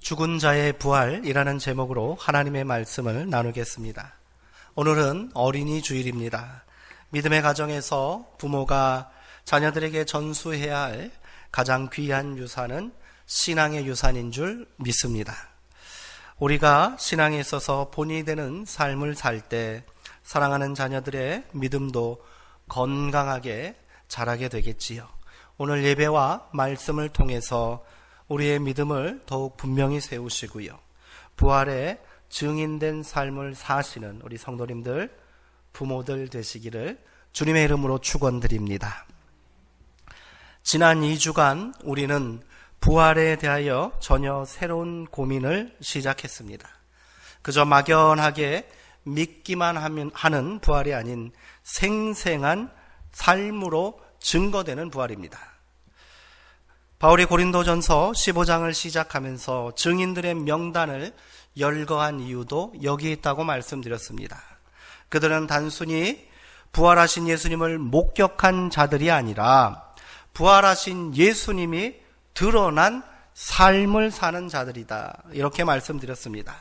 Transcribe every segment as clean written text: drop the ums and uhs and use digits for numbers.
죽은 자의 부활이라는 제목으로 하나님의 말씀을 나누겠습니다. 오늘은 어린이 주일입니다. 믿음의 가정에서 부모가 자녀들에게 전수해야 할 가장 귀한 유산은 신앙의 유산인 줄 믿습니다. 우리가 신앙에 있어서 본이 되는 삶을 살 때 사랑하는 자녀들의 믿음도 건강하게 자라게 되겠지요. 오늘 예배와 말씀을 통해서 우리의 믿음을 더욱 분명히 세우시고요. 부활의 증인된 삶을 사시는 우리 성도님들, 부모들 되시기를 주님의 이름으로 축원드립니다. 지난 2주간 우리는 부활에 대하여 전혀 새로운 고민을 시작했습니다. 그저 막연하게 믿기만 하는 부활이 아닌 생생한 삶으로 증거되는 부활입니다. 바울이 고린도전서 15장을 시작하면서 증인들의 명단을 열거한 이유도 여기 있다고 말씀드렸습니다. 그들은 단순히 부활하신 예수님을 목격한 자들이 아니라 부활하신 예수님이 드러난 삶을 사는 자들이다, 이렇게 말씀드렸습니다.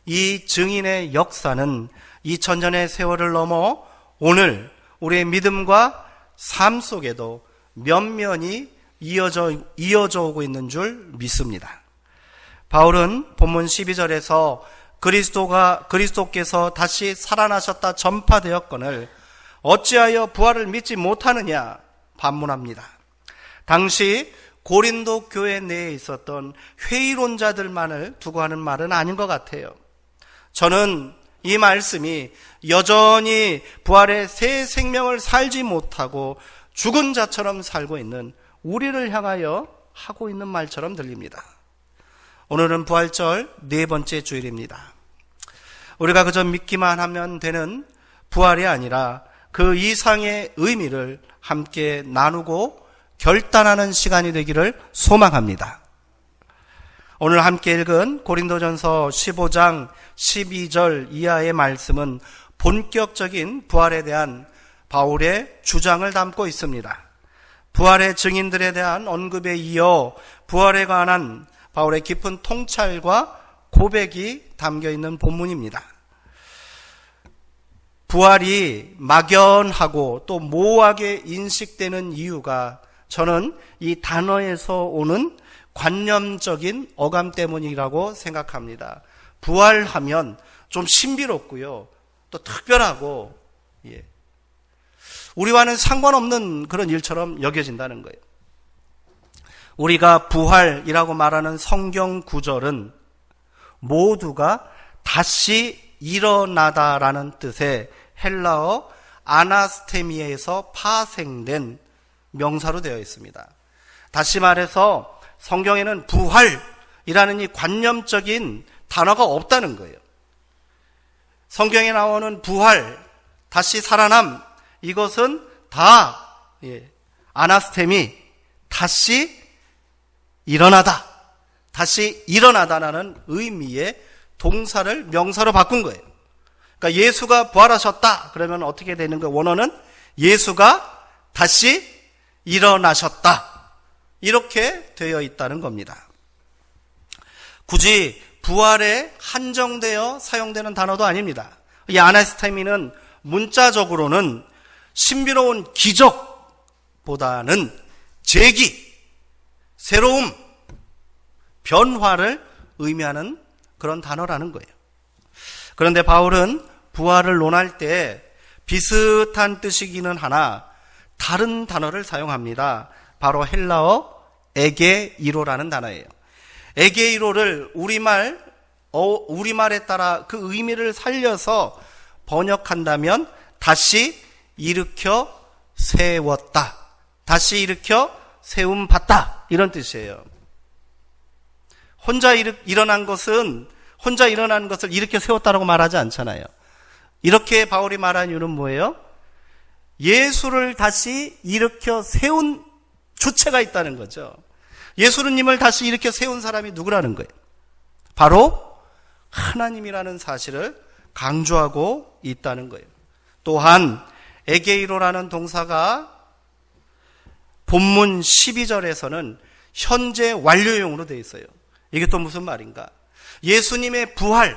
이 증인의 역사는 2000년의 세월을 넘어 오늘 우리의 믿음과 삶 속에도 면면이 이어져 오고 있는 줄 믿습니다. 바울은 본문 12절에서 그리스도께서 다시 살아나셨다 전파되었거늘 어찌하여 부활을 믿지 못하느냐 반문합니다. 당시 고린도 교회 내에 있었던 회의론자들만을 두고 하는 말은 아닌 것 같아요. 저는 이 말씀이 여전히 부활의 새 생명을 살지 못하고 죽은 자처럼 살고 있는 우리를 향하여 하고 있는 말처럼 들립니다. 오늘은 부활절 네 번째 주일입니다. 우리가 그저 믿기만 하면 되는 부활이 아니라 그 이상의 의미를 함께 나누고 결단하는 시간이 되기를 소망합니다. 오늘 함께 읽은 고린도전서 15장 12절 이하의 말씀은 본격적인 부활에 대한 바울의 주장을 담고 있습니다. 부활의 증인들에 대한 언급에 이어 부활에 관한 바울의 깊은 통찰과 고백이 담겨있는 본문입니다. 부활이 막연하고 또 모호하게 인식되는 이유가 저는 이 단어에서 오는 관념적인 어감 때문이라고 생각합니다. 부활하면 좀 신비롭고요, 또 특별하고 우리와는 상관없는 그런 일처럼 여겨진다는 거예요. 우리가 부활이라고 말하는 성경 구절은 모두가 다시 일어나다라는 뜻의 헬라어 아나스테미에서 파생된 명사로 되어 있습니다. 다시 말해서 성경에는 부활이라는 이 관념적인 단어가 없다는 거예요. 성경에 나오는 부활, 다시 살아남, 이것은 다 아나스테미, 다시 일어나다, 다시 일어나다라는 의미의 동사를 명사로 바꾼 거예요. 그러니까 예수가 부활하셨다 그러면 어떻게 되는 거예요? 원어는 예수가 다시 일어나셨다, 이렇게 되어 있다는 겁니다. 굳이 부활에 한정되어 사용되는 단어도 아닙니다. 이 아나스테미는 문자적으로는 신비로운 기적보다는 재기, 새로움, 변화를 의미하는 그런 단어라는 거예요. 그런데 바울은 부활을 논할 때 비슷한 뜻이기는 하나 다른 단어를 사용합니다. 바로 헬라어 에게이로라는 단어예요. 에게이로를 우리말에 따라 그 의미를 살려서 번역한다면 다시 일으켜 세웠다, 다시 일으켜 세움받다, 이런 뜻이에요. 혼자 일어난 것을 일으켜 세웠다라고 말하지 않잖아요. 이렇게 바울이 말한 이유는 뭐예요? 예수를 다시 일으켜 세운 주체가 있다는 거죠. 예수님을 다시 일으켜 세운 사람이 누구라는 거예요? 바로 하나님이라는 사실을 강조하고 있다는 거예요. 또한 에게이로라는 동사가 본문 12절에서는 현재 완료형으로 되어 있어요. 이게 또 무슨 말인가? 예수님의 부활,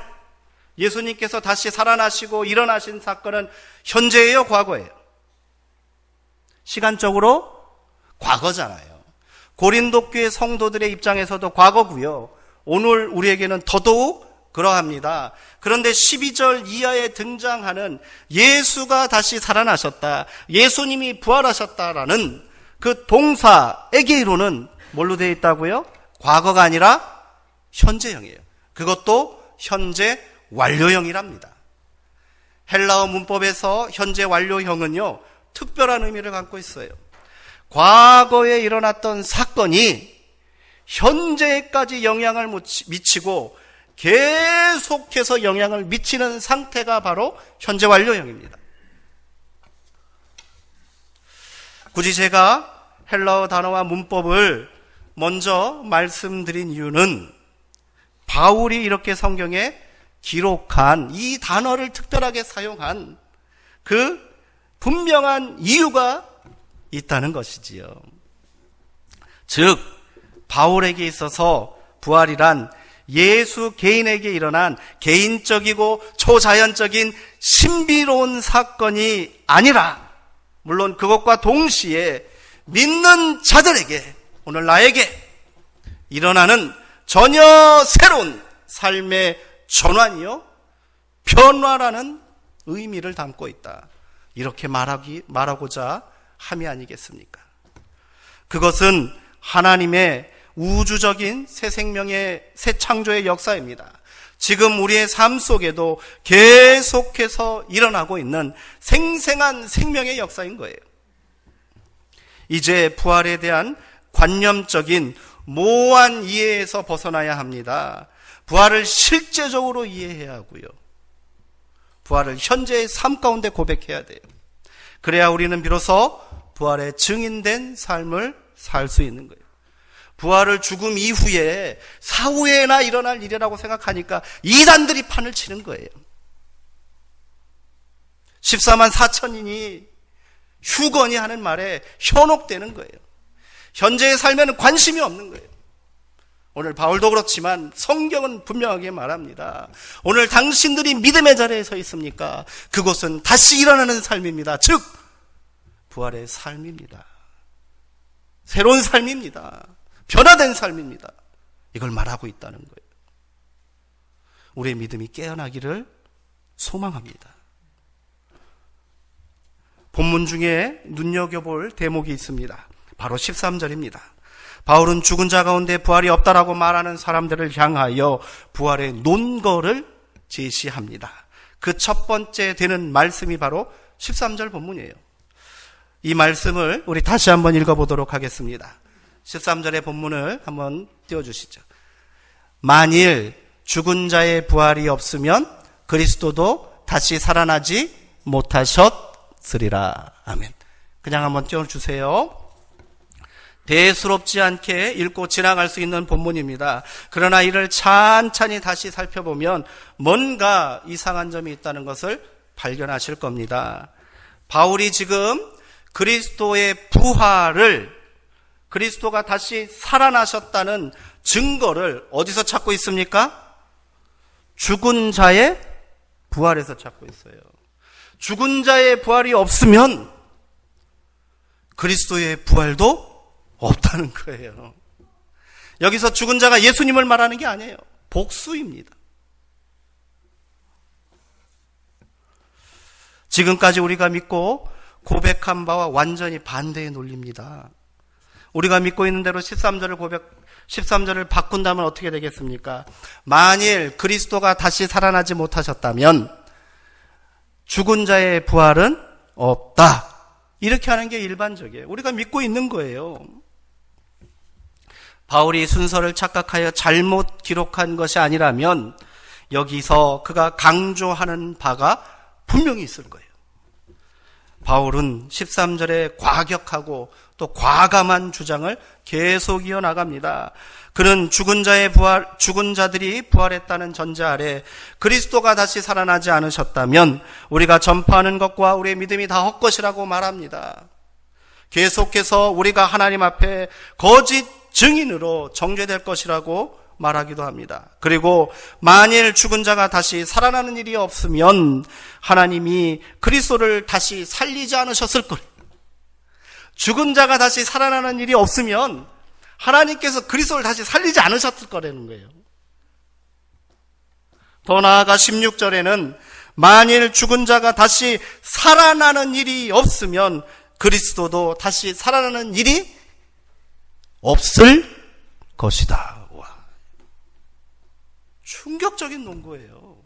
예수님께서 다시 살아나시고 일어나신 사건은 현재예요, 과거예요? 시간적으로 과거잖아요. 고린도 교회 성도들의 입장에서도 과거고요. 오늘 우리에게는 더더욱 그러합니다. 그런데 12절 이하에 등장하는 예수가 다시 살아나셨다, 예수님이 부활하셨다라는 그 동사에게로는 뭘로 되어 있다고요? 과거가 아니라 현재형이에요. 그것도 현재 완료형이랍니다. 헬라어 문법에서 현재 완료형은요, 특별한 의미를 갖고 있어요. 과거에 일어났던 사건이 현재까지 영향을 미치고 계속해서 영향을 미치는 상태가 바로 현재 완료형입니다. 굳이 제가 헬라어 단어와 문법을 먼저 말씀드린 이유는 바울이 이렇게 성경에 기록한 이 단어를 특별하게 사용한 그 분명한 이유가 있다는 것이지요. 즉, 바울에게 있어서 부활이란 예수 개인에게 일어난 개인적이고 초자연적인 신비로운 사건이 아니라, 물론 그것과 동시에 믿는 자들에게, 오늘 나에게 일어나는 전혀 새로운 삶의 전환이요, 변화라는 의미를 담고 있다, 이렇게 말하고자 함이 아니겠습니까? 그것은 하나님의 우주적인 새 생명의 새 창조의 역사입니다. 지금 우리의 삶 속에도 계속해서 일어나고 있는 생생한 생명의 역사인 거예요. 이제 부활에 대한 관념적인 모호한 이해에서 벗어나야 합니다. 부활을 실제적으로 이해해야 하고요, 부활을 현재의 삶 가운데 고백해야 돼요. 그래야 우리는 비로소 부활의 증인된 삶을 살 수 있는 거예요. 부활을 죽음 이후에 사후에나 일어날 일이라고 생각하니까 이단들이 판을 치는 거예요. 14만 4천인이 휴거니 하는 말에 현혹되는 거예요. 현재의 삶에는 관심이 없는 거예요. 오늘 바울도 그렇지만 성경은 분명하게 말합니다. 오늘 당신들이 믿음의 자리에 서 있습니까? 그곳은 다시 일어나는 삶입니다. 즉, 부활의 삶입니다. 새로운 삶입니다. 변화된 삶입니다. 이걸 말하고 있다는 거예요. 우리의 믿음이 깨어나기를 소망합니다. 본문 중에 눈여겨볼 대목이 있습니다. 바로 13절입니다. 바울은 죽은 자 가운데 부활이 없다라고 말하는 사람들을 향하여 부활의 논거를 제시합니다. 그 첫 번째 되는 말씀이 바로 13절 본문이에요. 이 말씀을 우리 다시 한번 읽어보도록 하겠습니다. 13절의 본문을 한번 띄워주시죠. 만일 죽은 자의 부활이 없으면 그리스도도 다시 살아나지 못하셨으리라. 아멘. 그냥 한번 띄워주세요. 대수롭지 않게 읽고 지나갈 수 있는 본문입니다. 그러나 이를 찬찬히 다시 살펴보면 뭔가 이상한 점이 있다는 것을 발견하실 겁니다. 바울이 지금 그리스도의 부활을, 그리스도가 다시 살아나셨다는 증거를 어디서 찾고 있습니까? 죽은 자의 부활에서 찾고 있어요. 죽은 자의 부활이 없으면 그리스도의 부활도 없다는 거예요. 여기서 죽은 자가 예수님을 말하는 게 아니에요. 복수입니다. 지금까지 우리가 믿고 고백한 바와 완전히 반대의 논리입니다. 우리가 믿고 있는 대로 13절을 바꾼다면 어떻게 되겠습니까? 만일 그리스도가 다시 살아나지 못하셨다면 죽은 자의 부활은 없다. 이렇게 하는 게 일반적이에요. 우리가 믿고 있는 거예요. 바울이 순서를 착각하여 잘못 기록한 것이 아니라면 여기서 그가 강조하는 바가 분명히 있을 거예요. 바울은 13절에 과격하고 또 과감한 주장을 계속 이어나갑니다. 그는 죽은 자들이 부활했다는 전제 아래 그리스도가 다시 살아나지 않으셨다면 우리가 전파하는 것과 우리의 믿음이 다 헛것이라고 말합니다. 계속해서 우리가 하나님 앞에 거짓 증인으로 정죄될 것이라고 말하기도 합니다. 그리고 만일 죽은 자가 다시 살아나는 일이 없으면 하나님이 그리스도를 다시 살리지 않으셨을 거예요. 죽은 자가 다시 살아나는 일이 없으면 하나님께서 그리스도를 다시 살리지 않으셨을 거라는 거예요. 더 나아가 16절에는 만일 죽은 자가 다시 살아나는 일이 없으면 그리스도도 다시 살아나는 일이 없을 것이다. 와. 충격적인 논거예요.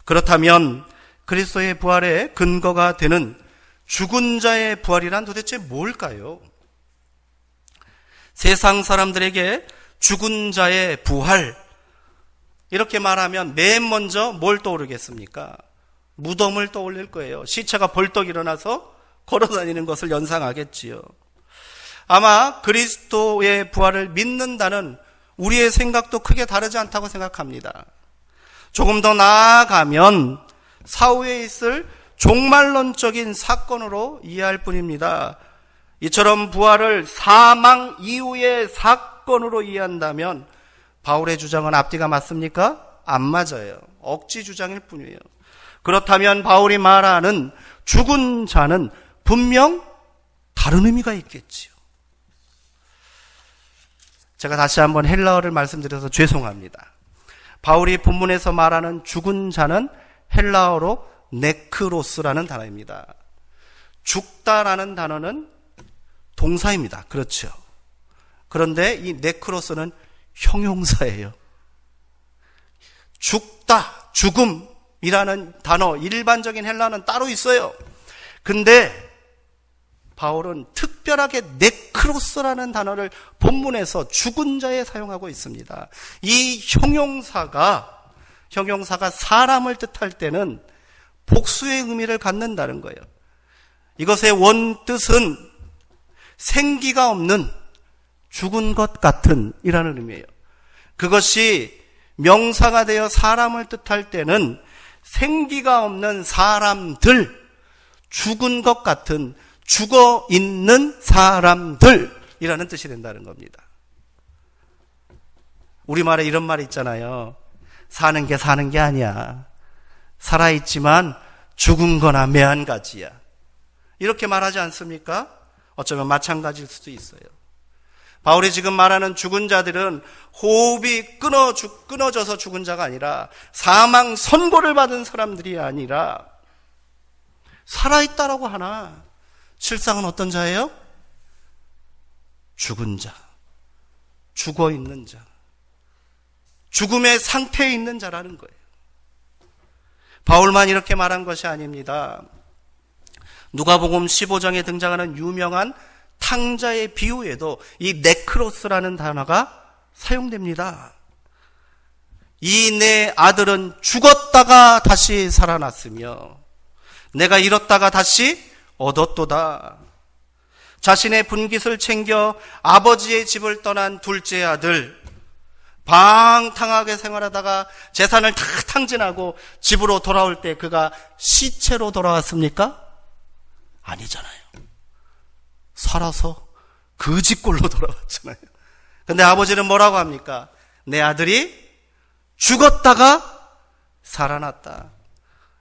그렇다면 그리스도의 부활의 근거가 되는 죽은 자의 부활이란 도대체 뭘까요? 세상 사람들에게 죽은 자의 부활 이렇게 말하면 맨 먼저 뭘 떠오르겠습니까? 무덤을 떠올릴 거예요. 시체가 벌떡 일어나서 걸어다니는 것을 연상하겠지요. 아마 그리스도의 부활을 믿는다는 우리의 생각도 크게 다르지 않다고 생각합니다. 조금 더 나아가면 사후에 있을 종말론적인 사건으로 이해할 뿐입니다. 이처럼 부활을 사망 이후의 사건으로 이해한다면 바울의 주장은 앞뒤가 맞습니까? 안 맞아요. 억지 주장일 뿐이에요. 그렇다면 바울이 말하는 죽은 자는 분명 다른 의미가 있겠지요. 제가 다시 한번 헬라어를 말씀드려서 죄송합니다. 바울이 본문에서 말하는 죽은 자는 헬라어로 네크로스라는 단어입니다. 죽다라는 단어는 동사입니다. 그렇죠. 그런데 이 네크로스는 형용사예요. 죽다, 죽음이라는 단어, 일반적인 헬라어는 따로 있어요. 근데 바울은 특별하게 네크로스라는 단어를 본문에서 죽은 자에 사용하고 있습니다. 이 형용사가 사람을 뜻할 때는 복수의 의미를 갖는다는 거예요. 이것의 원뜻은 생기가 없는 죽은 것 같은 이라는 의미예요. 그것이 명사가 되어 사람을 뜻할 때는 생기가 없는 사람들, 죽은 것 같은 죽어 있는 사람들이라는 뜻이 된다는 겁니다. 우리말에 이런 말이 있잖아요. 사는 게 아니야. 살아있지만 죽은 거나 매한가지야. 이렇게 말하지 않습니까? 어쩌면 마찬가지일 수도 있어요. 바울이 지금 말하는 죽은 자들은 호흡이 끊어져서 죽은 자가 아니라 사망 선고를 받은 사람들이 아니라 살아있다라고 하나 실상은 어떤 자예요? 죽은 자, 죽어있는 자, 죽음의 상태에 있는 자라는 거예요. 바울만 이렇게 말한 것이 아닙니다. 누가복음 15장에 등장하는 유명한 탕자의 비유에도 이 네크로스라는 단어가 사용됩니다. 이 내 아들은 죽었다가 다시 살아났으며 내가 잃었다가 다시 얻었도다. 자신의 분깃을 챙겨 아버지의 집을 떠난 둘째 아들, 방탕하게 생활하다가 재산을 다 탕진하고 집으로 돌아올 때 그가 시체로 돌아왔습니까? 아니잖아요. 살아서 그 집꼴로 돌아왔잖아요. 근데 아버지는 뭐라고 합니까? 내 아들이 죽었다가 살아났다.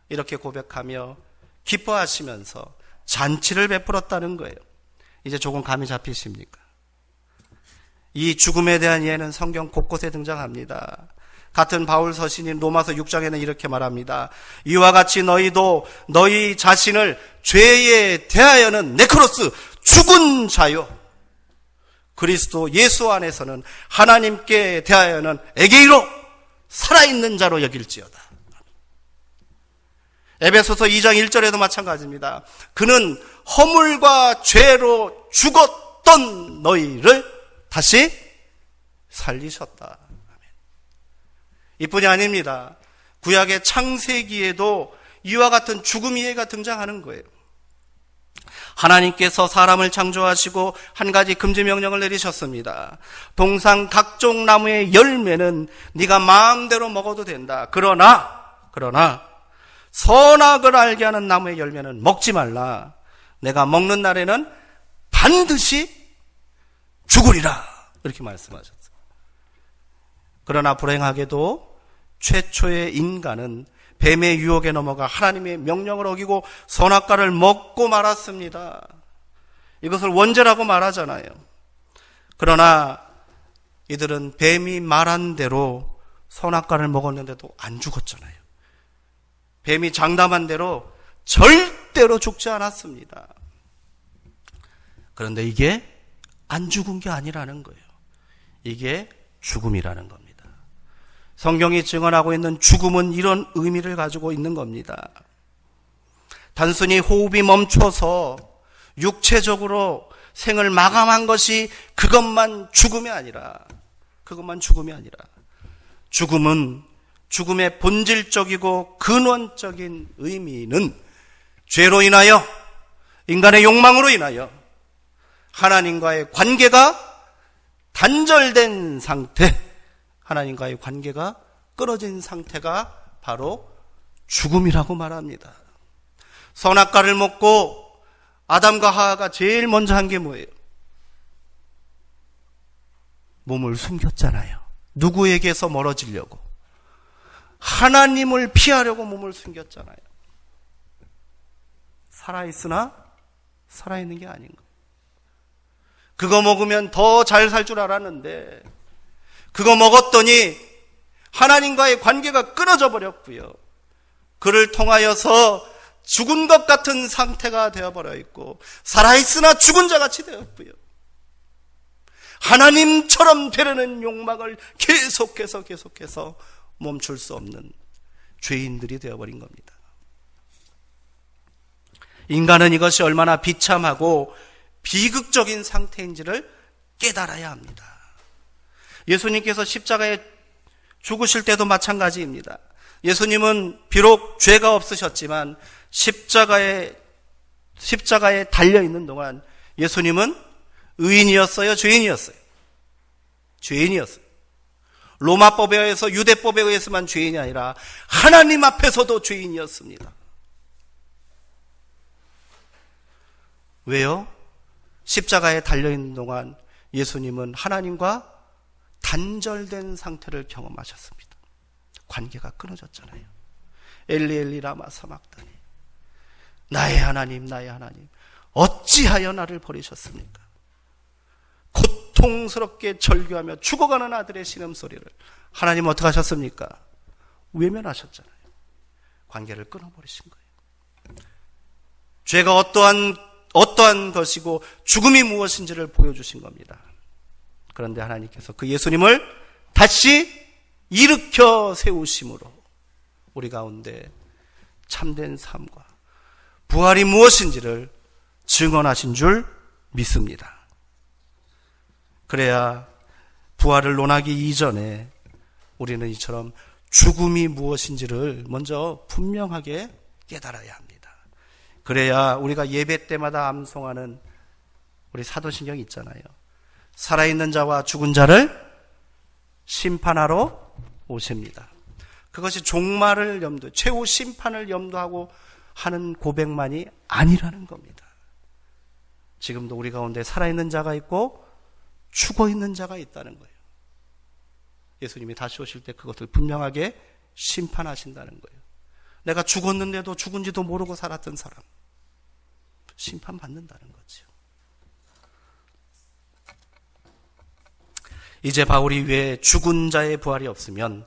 이렇게 고백하며 기뻐하시면서 잔치를 베풀었다는 거예요. 이제 조금 감이 잡히십니까? 이 죽음에 대한 이해는 성경 곳곳에 등장합니다. 같은 바울 서신인 로마서 6장에는 이렇게 말합니다. 이와 같이 너희도 너희 자신을 죄에 대하여는 네크로스, 죽은 자요, 그리스도 예수 안에서는 하나님께 대하여는 에게이로, 살아있는 자로 여길지어다. 에베소서 2장 1절에도 마찬가지입니다. 그는 허물과 죄로 죽었던 너희를 다시 살리셨다. 이뿐이 아닙니다. 구약의 창세기에도 이와 같은 죽음 이해가 등장하는 거예요. 하나님께서 사람을 창조하시고 한 가지 금지 명령을 내리셨습니다. 동상 각종 나무의 열매는 네가 마음대로 먹어도 된다. 그러나 선악을 알게 하는 나무의 열매는 먹지 말라. 내가 먹는 날에는 반드시 죽으리라 이렇게 말씀하셨어요. 그러나 불행하게도 최초의 인간은 뱀의 유혹에 넘어가 하나님의 명령을 어기고 선악과를 먹고 말았습니다. 이것을 원죄라고 말하잖아요. 그러나 이들은 뱀이 말한 대로 선악과를 먹었는데도 안 죽었잖아요. 뱀이 장담한 대로 절대로 죽지 않았습니다. 그런데 이게 안 죽은 게 아니라는 거예요. 이게 죽음이라는 겁니다. 성경이 증언하고 있는 죽음은 이런 의미를 가지고 있는 겁니다. 단순히 호흡이 멈춰서 육체적으로 생을 마감한 것이 그것만 죽음이 아니라 죽음은 죽음의 본질적이고 근원적인 의미는 죄로 인하여 인간의 욕망으로 인하여 하나님과의 관계가 단절된 상태, 하나님과의 관계가 끊어진 상태가 바로 죽음이라고 말합니다. 선악과를 먹고 아담과 하와가 제일 먼저 한 게 뭐예요? 몸을 숨겼잖아요. 누구에게서 멀어지려고? 하나님을 피하려고 몸을 숨겼잖아요. 살아있으나 살아있는 게 아닌 거예요. 그거 먹으면 더 잘 살 줄 알았는데 그거 먹었더니 하나님과의 관계가 끊어져 버렸고요. 그를 통하여서 죽은 것 같은 상태가 되어버려 있고 살아있으나 죽은 자같이 되었고요. 하나님처럼 되려는 욕망을 계속해서 멈출 수 없는 죄인들이 되어버린 겁니다. 인간은 이것이 얼마나 비참하고 비극적인 상태인지를 깨달아야 합니다. 예수님께서 십자가에 죽으실 때도 마찬가지입니다. 예수님은 비록 죄가 없으셨지만 십자가에 달려있는 동안 예수님은 의인이었어요? 죄인이었어요? 죄인이었어요. 로마법에 의해서, 유대법에 의해서만 죄인이 아니라 하나님 앞에서도 죄인이었습니다. 왜요? 십자가에 달려있는 동안 예수님은 하나님과 단절된 상태를 경험하셨습니다. 관계가 끊어졌잖아요. 엘리 엘리 라마 사막다니, 나의 하나님 어찌하여 나를 버리셨습니까? 고통스럽게 절규하며 죽어가는 아들의 신음소리를 하나님 어떻게 하셨습니까? 외면하셨잖아요. 관계를 끊어버리신 거예요. 죄가 어떠한 것이고 죽음이 무엇인지를 보여주신 겁니다. 그런데 하나님께서 그 예수님을 다시 일으켜 세우심으로 우리 가운데 참된 삶과 부활이 무엇인지를 증언하신 줄 믿습니다. 그래야 부활을 논하기 이전에 우리는 이처럼 죽음이 무엇인지를 먼저 분명하게 깨달아야 합니다. 그래야 우리가 예배 때마다 암송하는 우리 사도신경이 있잖아요. 살아있는 자와 죽은 자를 심판하러 오십니다. 그것이 종말을 최후 심판을 염두하고 하는 고백만이 아니라는 겁니다. 지금도 우리 가운데 살아있는 자가 있고 죽어있는 자가 있다는 거예요. 예수님이 다시 오실 때 그것을 분명하게 심판하신다는 거예요. 내가 죽었는데도 죽은지도 모르고 살았던 사람, 심판받는다는 거죠. 이제 바울이 왜 죽은 자의 부활이 없으면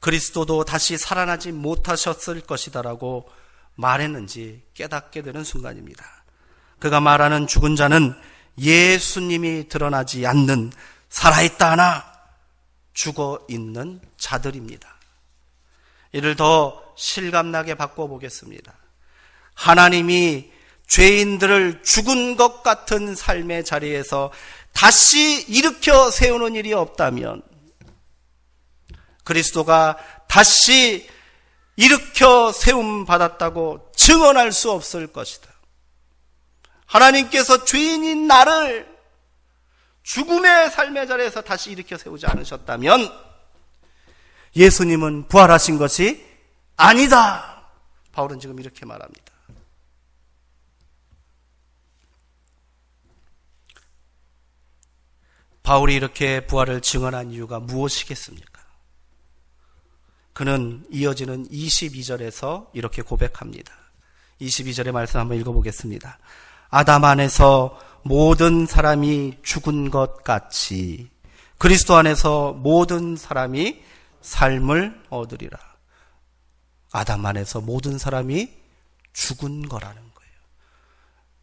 그리스도도 다시 살아나지 못하셨을 것이다라고 말했는지 깨닫게 되는 순간입니다. 그가 말하는 죽은 자는 예수님이 드러나지 않는 살아있다 하나 죽어있는 자들입니다. 이를 더 실감나게 바꿔보겠습니다. 하나님이 죄인들을 죽은 것 같은 삶의 자리에서 다시 일으켜 세우는 일이 없다면 그리스도가 다시 일으켜 세움 받았다고 증언할 수 없을 것이다. 하나님께서 죄인인 나를 죽음의 삶의 자리에서 다시 일으켜 세우지 않으셨다면 예수님은 부활하신 것이 아니다. 바울은 지금 이렇게 말합니다. 바울이 이렇게 부활을 증언한 이유가 무엇이겠습니까? 그는 이어지는 22절에서 이렇게 고백합니다. 22절의 말씀 한번 읽어보겠습니다. 아담 안에서 모든 사람이 죽은 것 같이 그리스도 안에서 모든 사람이 삶을 얻으리라. 아담 안에서 모든 사람이 죽은 거라는 거예요.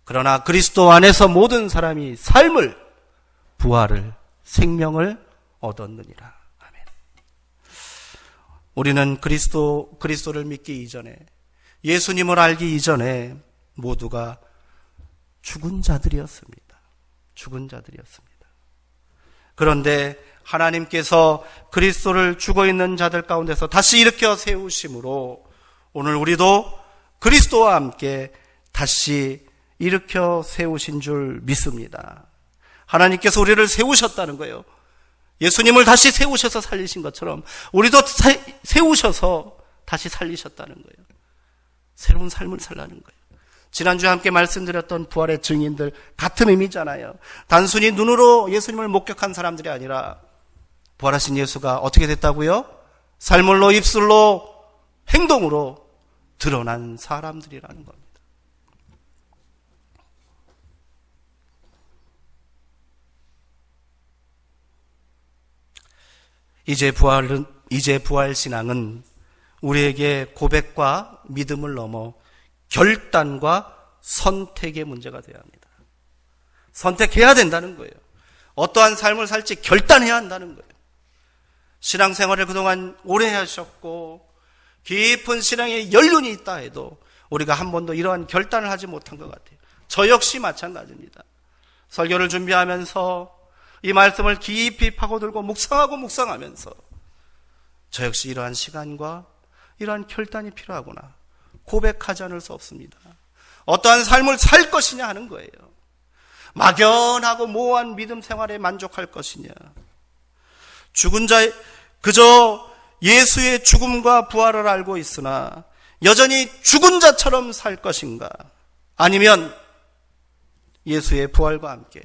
그러나 그리스도 안에서 모든 사람이 삶을, 부활을, 생명을 얻었느니라. 아멘. 우리는 그리스도를 믿기 이전에, 예수님을 알기 이전에 모두가 죽은 자들이었습니다. 죽은 자들이었습니다. 그런데 하나님께서 그리스도를 죽어있는 자들 가운데서 다시 일으켜 세우심으로 오늘 우리도 그리스도와 함께 다시 일으켜 세우신 줄 믿습니다. 하나님께서 우리를 세우셨다는 거예요. 예수님을 다시 세우셔서 살리신 것처럼 우리도 세우셔서 다시 살리셨다는 거예요. 새로운 삶을 살라는 거예요. 지난주에 함께 말씀드렸던 부활의 증인들 같은 의미잖아요. 단순히 눈으로 예수님을 목격한 사람들이 아니라 부활하신 예수가 어떻게 됐다고요? 삶으로, 입술로, 행동으로 드러난 사람들이라는 겁니다. 이제 부활 신앙은 우리에게 고백과 믿음을 넘어 결단과 선택의 문제가 되어야 합니다. 선택해야 된다는 거예요. 어떠한 삶을 살지 결단해야 한다는 거예요. 신앙생활을 그동안 오래 하셨고 깊은 신앙의 연륜이 있다 해도 우리가 한 번도 이러한 결단을 하지 못한 것 같아요. 저 역시 마찬가지입니다. 설교를 준비하면서 이 말씀을 깊이 파고들고 묵상하면서 저 역시 이러한 시간과 이러한 결단이 필요하구나 고백하지 않을 수 없습니다. 어떠한 삶을 살 것이냐 하는 거예요. 막연하고 모호한 믿음 생활에 만족할 것이냐, 죽은 자 그저 예수의 죽음과 부활을 알고 있으나 여전히 죽은 자처럼 살 것인가, 아니면 예수의 부활과 함께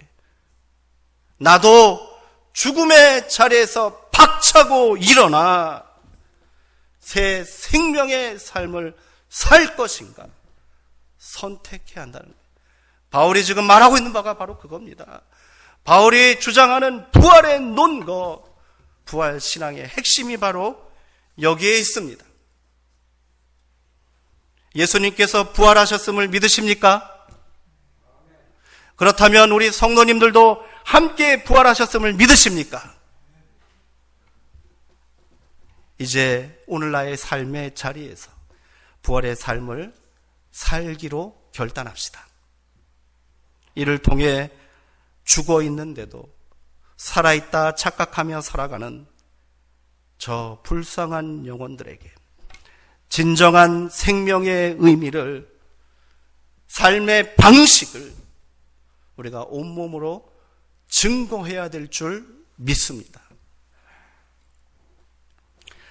나도 죽음의 자리에서 박차고 일어나 새 생명의 삶을 살 것인가 선택해야 한다는 거예요. 바울이 지금 말하고 있는 바가 바로 그겁니다. 바울이 주장하는 부활의 논거, 부활 신앙의 핵심이 바로 여기에 있습니다. 예수님께서 부활하셨음을 믿으십니까? 그렇다면 우리 성도님들도 함께 부활하셨음을 믿으십니까? 이제 오늘날의 삶의 자리에서 부활의 삶을 살기로 결단합시다. 이를 통해 죽어 있는데도 살아있다 착각하며 살아가는 저 불쌍한 영혼들에게 진정한 생명의 의미를, 삶의 방식을 우리가 온몸으로 증거해야 될 줄 믿습니다.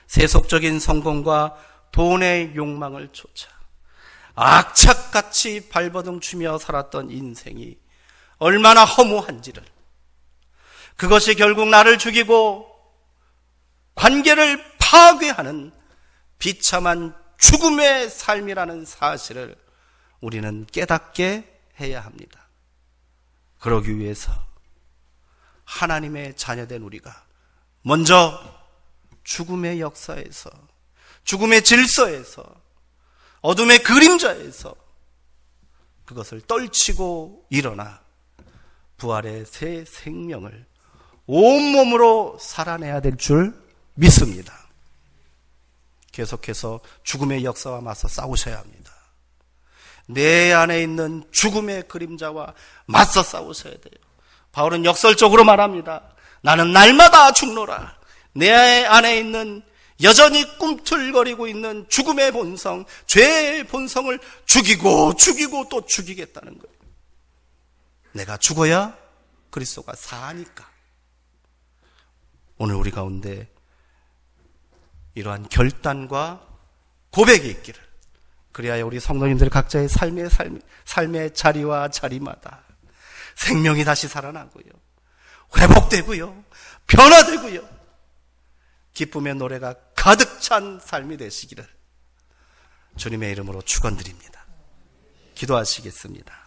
세속적인 성공과 돈의 욕망을 쫓아 악착같이 발버둥 치며 살았던 인생이 얼마나 허무한지를, 그것이 결국 나를 죽이고 관계를 파괴하는 비참한 죽음의 삶이라는 사실을 우리는 깨닫게 해야 합니다. 그러기 위해서 하나님의 자녀된 우리가 먼저 죽음의 역사에서, 죽음의 질서에서, 어둠의 그림자에서 그것을 떨치고 일어나 부활의 새 생명을 온몸으로 살아내야 될 줄 믿습니다. 계속해서 죽음의 역사와 맞서 싸우셔야 합니다. 내 안에 있는 죽음의 그림자와 맞서 싸우셔야 돼요. 바울은 역설적으로 말합니다. 나는 날마다 죽노라. 내 안에 있는 여전히 꿈틀거리고 있는 죽음의 본성, 죄의 본성을 죽이고 또 죽이겠다는 거예요. 내가 죽어야 그리스도가 사니까. 오늘 우리 가운데 이러한 결단과 고백이 있기를, 그리하여 우리 성도님들 각자의 삶의 자리와 자리마다 생명이 다시 살아나고요, 회복되고요, 변화되고요, 기쁨의 노래가 가득 찬 삶이 되시기를 주님의 이름으로 축원드립니다. 기도하시겠습니다.